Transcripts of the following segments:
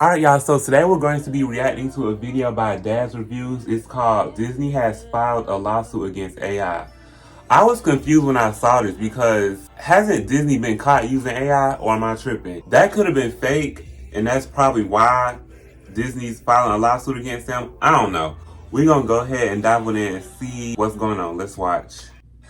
Alright, y'all, so today we're going to be reacting to a video by Dad's Reviews. It's called Disney Has Filed a Lawsuit Against AI. I was confused when I saw this because hasn't Disney been caught using AI, or am I tripping? That could have been fake, and that's probably why Disney's filing a lawsuit against them. I don't know. We're gonna go ahead and dive in and see what's going on. Let's watch.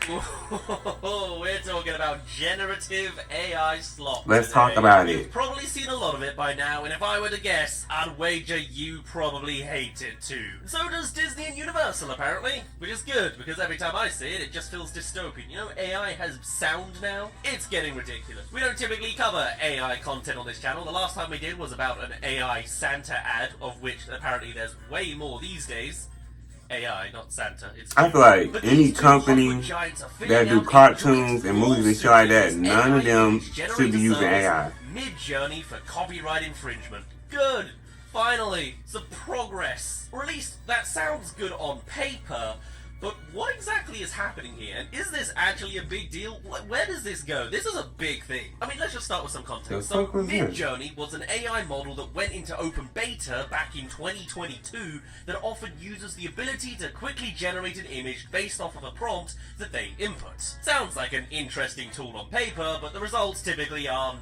We're talking about generative AI slop. Let's today. talk about it. You've probably seen a lot of it by now, and if I were to guess, I'd wager you probably hate it too. So does Disney and Universal, apparently. Which is good, because every time I see it, it just feels dystopian. You know, AI has sound now? It's getting ridiculous. We don't typically cover AI content on this channel. The last time we did was about an AI Santa ad, of which apparently there's way more these days. AI, not Santa. I feel like any company that do cartoons and movies and shit like that, none of them should be using AI. Midjourney for copyright infringement. Good. Finally, some progress. Or at least that sounds good on paper. But what exactly is happening here? And is this actually a big deal? Where does this go? This is a big thing. I mean, let's just start with some context. So, Midjourney was an AI model that went into open beta back in 2022 that offered users the ability to quickly generate an image based off of a prompt that they input. Sounds like an interesting tool on paper, but the results typically aren't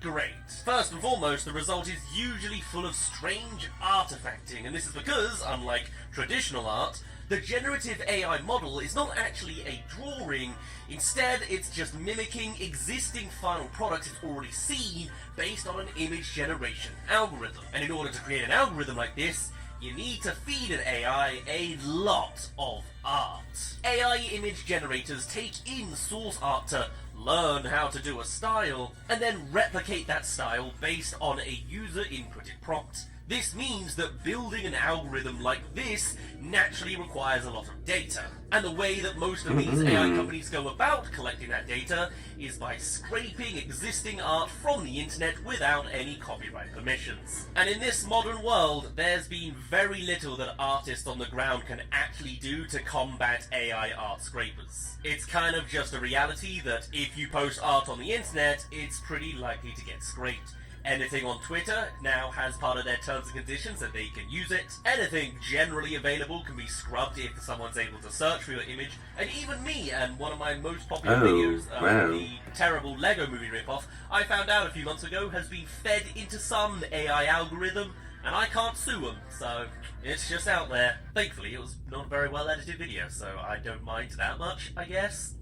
great. First and foremost, the result is usually full of strange artifacting, and this is because, unlike traditional art, the generative AI model is not actually a drawing. Instead, it's just mimicking existing final products it's already seen based on an image generation algorithm. And in order to create an algorithm like this, you need to feed an AI a lot of art. AI image generators take in source art to learn how to do a style, and then replicate that style based on a user inputted prompt. This means that building an algorithm like this naturally requires a lot of data. And the way that most of these AI companies go about collecting that data is by scraping existing art from the internet without any copyright permissions. And in this modern world, there's been very little that artists on the ground can actually do to combat AI art scrapers. It's kind of just a reality that if you post art on the internet, it's pretty likely to get scraped. Anything on Twitter now has part of their terms and conditions that they can use it. Anything generally available can be scrubbed if someone's able to search for your image. And even me, and one of my most popular videos, the terrible Lego movie ripoff, I found out a few months ago has been fed into some AI algorithm, and I can't sue them, so it's just out there. Thankfully, it was not a very well edited video, so I don't mind that much, I guess.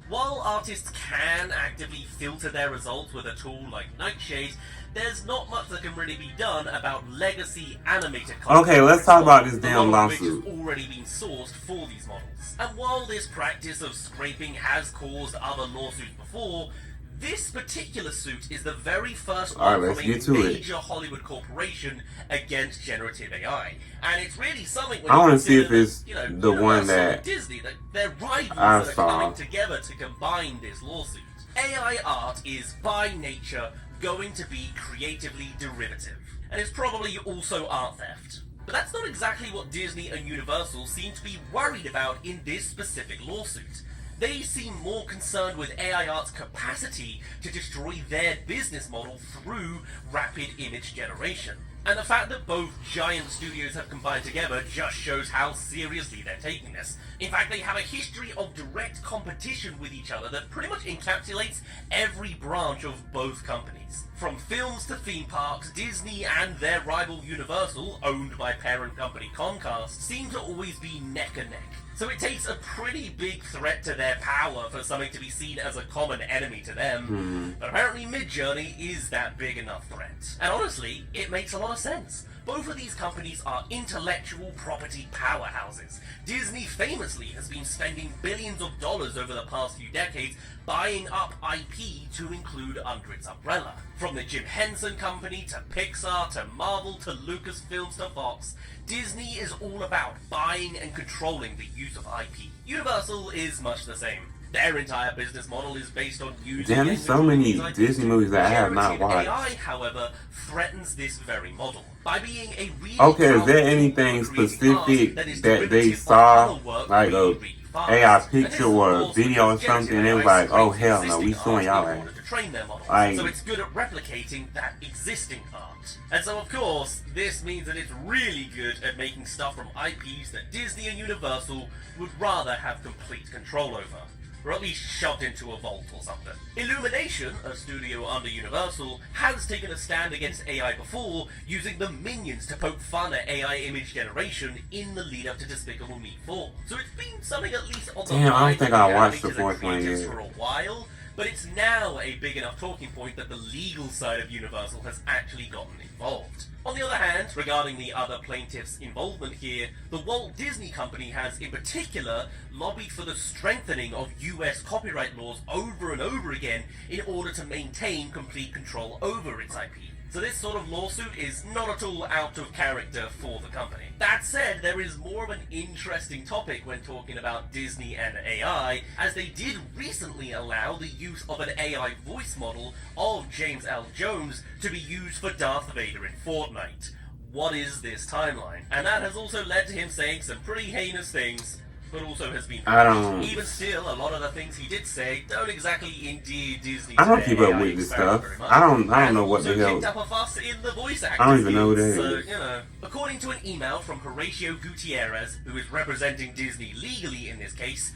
While artists can actively filter their results with a tool like Nightshade, there's not much that can really be done about legacy animated content. Okay, let's talk about this damn lawsuit. Which has already been sourced for these models. And while this practice of scraping has caused other lawsuits before, this particular suit is the very first one from a major Hollywood corporation against generative AI. And it's really something when I want to see if it's the one that Disney, that they're rivals that are coming together to combine this lawsuit. AI art is by nature going to be creatively derivative, and it's probably also art theft. But that's not exactly what Disney and Universal seem to be worried about in this specific lawsuit. They seem more concerned with AI art's capacity to destroy their business model through rapid image generation. And the fact that both giant studios have combined together just shows how seriously they're taking this. In fact, they have a history of direct competition with each other that pretty much encapsulates every branch of both companies. From films to theme parks, Disney and their rival Universal, owned by parent company Comcast, seem to always be neck and neck. So it takes a pretty big threat to their power for something to be seen as a common enemy to them. But apparently Midjourney is that big enough threat. And honestly, it makes a lot of sense. Both of these companies are intellectual property powerhouses. Disney famously has been spending billions of dollars over the past few decades buying up IP to include under its umbrella. From the Jim Henson Company to Pixar to Marvel to Lucasfilms to Fox, Disney is all about buying and controlling the use of IP. Universal is much the same. Their entire business model is based on using... Damn, there's so many Disney movies that I have not watched. AI, however, threatens this very model. By being a really okay, is there anything specific that they saw, like a AI picture or a video or something, and it was like, oh hell no, we suing y'all ass? train their models. Right. So it's good at replicating that existing art. And so of course, this means that it's really good at making stuff from IPs that Disney and Universal would rather have complete control over, or at least shoved into a vault or something. Illumination, a studio under Universal, has taken a stand against AI before, using the Minions to poke fun at AI image generation in the lead up to Despicable Me 4. So it's been something at least on the Damn, I don't mind think of I watched the animators and fourth one creators yet. for a while, but it's now a big enough talking point that the legal side of Universal has actually gotten involved. On the other hand, regarding the other plaintiffs' involvement here, the Walt Disney Company has in particular lobbied for the strengthening of US copyright laws over and over again in order to maintain complete control over its IP. So this sort of lawsuit is not at all out of character for the company. That said, there is more of an interesting topic when talking about Disney and AI, as they did recently allow the use of an AI voice model of James L. Jones to be used for Darth Vader in Fortnite. What is this timeline? And that has also led to him saying some pretty heinous things, but also has been I don't- even still, a lot of the things he did say don't exactly endear Disney. I don't to keep their up AI with this experiment stuff. very much. I don't know And what the also hell. kicked up a fuss in the voice acting I don't even know who field, that so, is. you know. According to an email from Horatio Gutierrez, who is representing Disney legally in this case,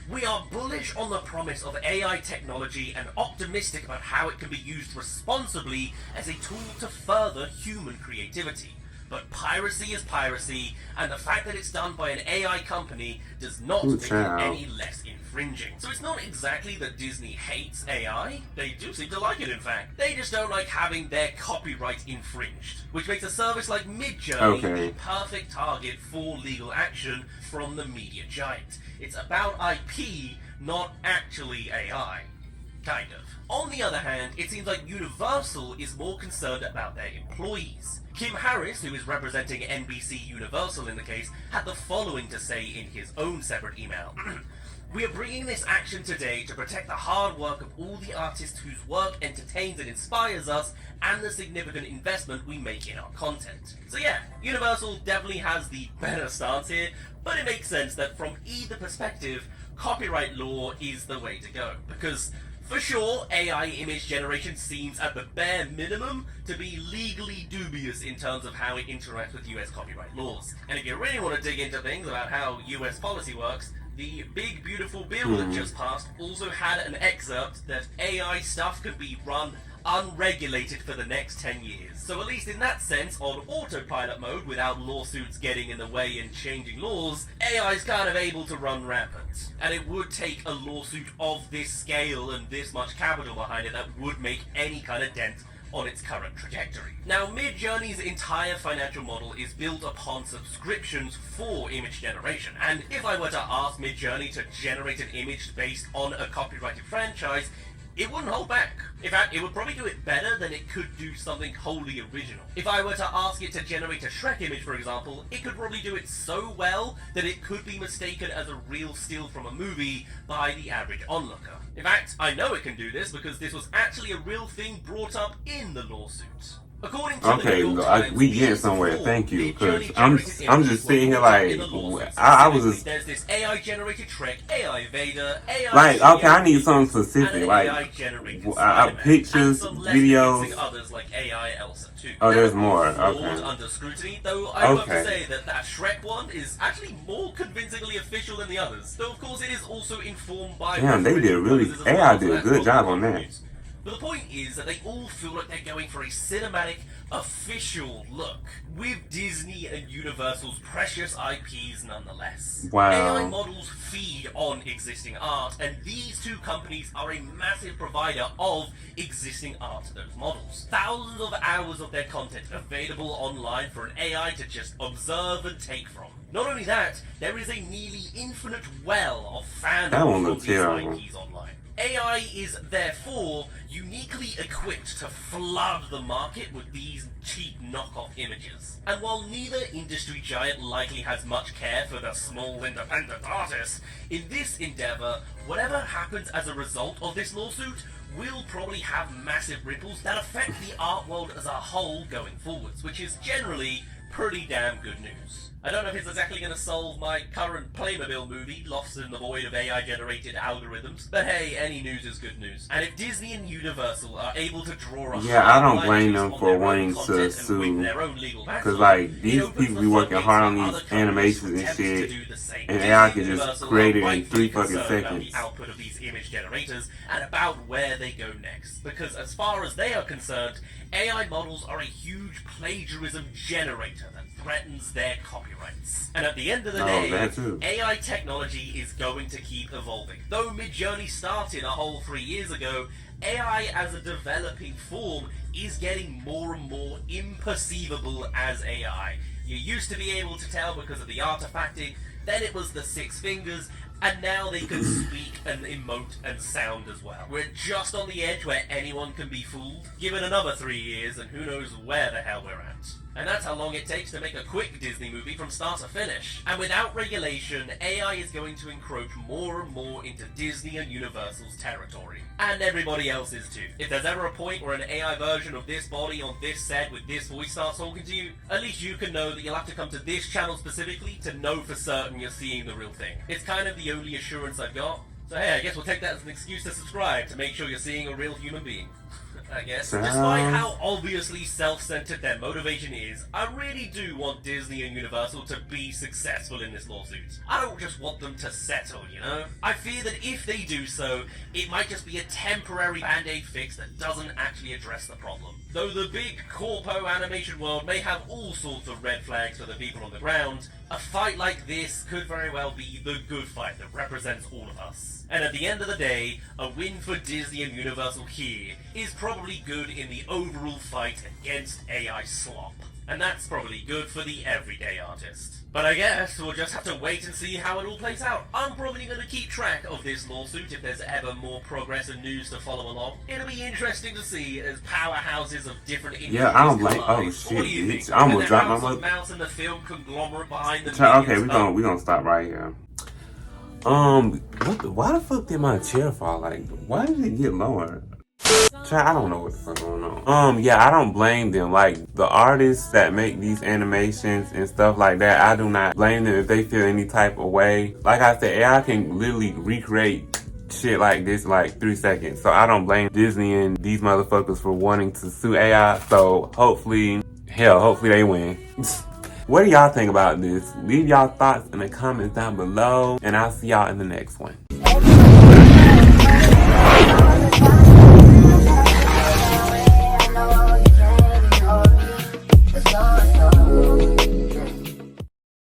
we are bullish on the promise of AI technology and optimistic about how it can be used responsibly as a tool to further human creativity. But piracy is piracy, and the fact that it's done by an AI company does not Ooh, make it child. any less infringing. So it's not exactly that Disney hates AI. They do seem to like it, in fact. They just don't like having their copyright infringed, which makes a service like Midjourney Okay. the perfect target for legal action from the media giant. It's about IP, not actually AI. Kind of. On the other hand, it seems like Universal is more concerned about their employees. Kim Harris, who is representing NBC Universal in the case, had the following to say in his own separate email. We are bringing this action today to protect the hard work of all the artists whose work entertains and inspires us, and the significant investment we make in our content. So yeah, Universal definitely has the better stance here, but it makes sense that from either perspective, copyright law is the way to go. Because for sure, AI image generation seems at the bare minimum to be legally dubious in terms of how it interacts with US copyright laws. And if you really want to dig into things about how US policy works, the big beautiful bill that just passed also had an excerpt that AI stuff could be run unregulated for the next 10 years. So at least in that sense, on autopilot mode without lawsuits getting in the way and changing laws, AI is kind of able to run rampant. And it would take a lawsuit of this scale and this much capital behind it that would make any kind of dent on its current trajectory. Now, Midjourney's entire financial model is built upon subscriptions for image generation, and if I were to ask Midjourney to generate an image based on a copyrighted franchise, it wouldn't hold back. In fact, it would probably do it better than it could do something wholly original. If I were to ask it to generate a Shrek image, for example, it could probably do it so well that it could be mistaken as a real still from a movie by the average onlooker. In fact, I know it can do this because this was actually a real thing brought up in the lawsuit. According to Okay, the New York Times, we get years somewhere. before Thank you, Midjourney 'cause I'm generated just images sitting were here brought up like, in the lawsuit. I was Specifically, just- there's this AI-generated Shrek, AI Vader, AI Like, okay, I need Cheerio, something and specific, an like AI-generated Spider-Man, pictures, and some less videos. convincing others like AI Elsa too. Oh, Now, there's more, flawed okay. under scrutiny, though I would have to Okay. say that Shrek one is actually more convincingly official than the others. Though of course it is also informed by Damn, they did really- purposes as AI well, did so a that's good job probably on that. news. But the point is that they all feel like they're going for a cinematic, official look, with Disney and Universal's precious IPs nonetheless. Wow. AI models feed on existing art, and these two companies are a massive provider of existing art to those models. Thousands of hours of their content available online for an AI to just observe and take from. Not only that, there is a nearly infinite well of fandom That one from looks these terrible. IPs online. AI is therefore uniquely equipped to flood the market with these cheap knockoff images. And while neither industry giant likely has much care for the small independent artists, in this endeavor, whatever happens as a result of this lawsuit will probably have massive ripples that affect the art world as a whole going forwards, which is generally pretty damn good news. I don't know if it's exactly going to solve my current Playmobil movie, lost in the void of AI-generated algorithms, but hey, any news is good news. And if Disney and Universal are able to draw a I don't blame them for wanting to sue, because like these people be working hard on these animations and shit, and AI can just create it in 3 fucking seconds. The output of these image generators and about where they go next, because as far as they are concerned, AI models are a huge plagiarism generator that threatens their copyrights. And at the end of the day, AI technology is going to keep evolving. Though Midjourney started a whole 3 years ago, AI as a developing form is getting more and more imperceivable as AI. You used to be able to tell because of the artifacting, then it was the 6 fingers, and now they can speak and emote and sound as well. We're just on the edge where anyone can be fooled. Give it another 3 years and who knows where the hell we're at. And that's how long it takes to make a quick Disney movie from start to finish. And without regulation, AI is going to encroach more and more into Disney and Universal's territory. And everybody else's too. If there's ever a point where an AI version of this body on this set with this voice starts talking to you, at least you can know that you'll have to come to this channel specifically to know for certain you're seeing the real thing. It's kind of the only assurance I've got. So hey, I guess we'll take that as an excuse to subscribe to make sure you're seeing a real human being. I guess. Despite how obviously self-centered their motivation is, I really do want Disney and Universal to be successful in this lawsuit. I don't just want them to settle, you know? I fear that if they do so, it might just be a temporary band-aid fix that doesn't actually address the problem. Though the big corpo animation world may have all sorts of red flags for the people on the ground, a fight like this could very well be the good fight that represents all of us. And at the end of the day, a win for Disney and Universal here is probably good in the overall fight against AI slop. And that's probably good for the everyday artist. But I guess we'll just have to wait and see how it all plays out. I'm probably going to keep track of this lawsuit if there's ever more progress and news to follow along. It'll be interesting to see as powerhouses of different industries. Yeah, I don't like. Oh shit! Bitch. I almost dropped my mother. Mouse and the film conglomerate behind the okay, we gonna stop right here. Why the fuck did my chair fall? Like, why did it get lower? I don't know what the fuck going on. I don't blame them. Like, the artists that make these animations and stuff like that, I do not blame them if they feel any type of way. Like I said, AI can literally recreate shit like this in like 3 seconds. So I don't blame Disney and these motherfuckers for wanting to sue AI. So hopefully they win. What do y'all think about this? Leave y'all thoughts in the comments down below, and I'll see y'all in the next one.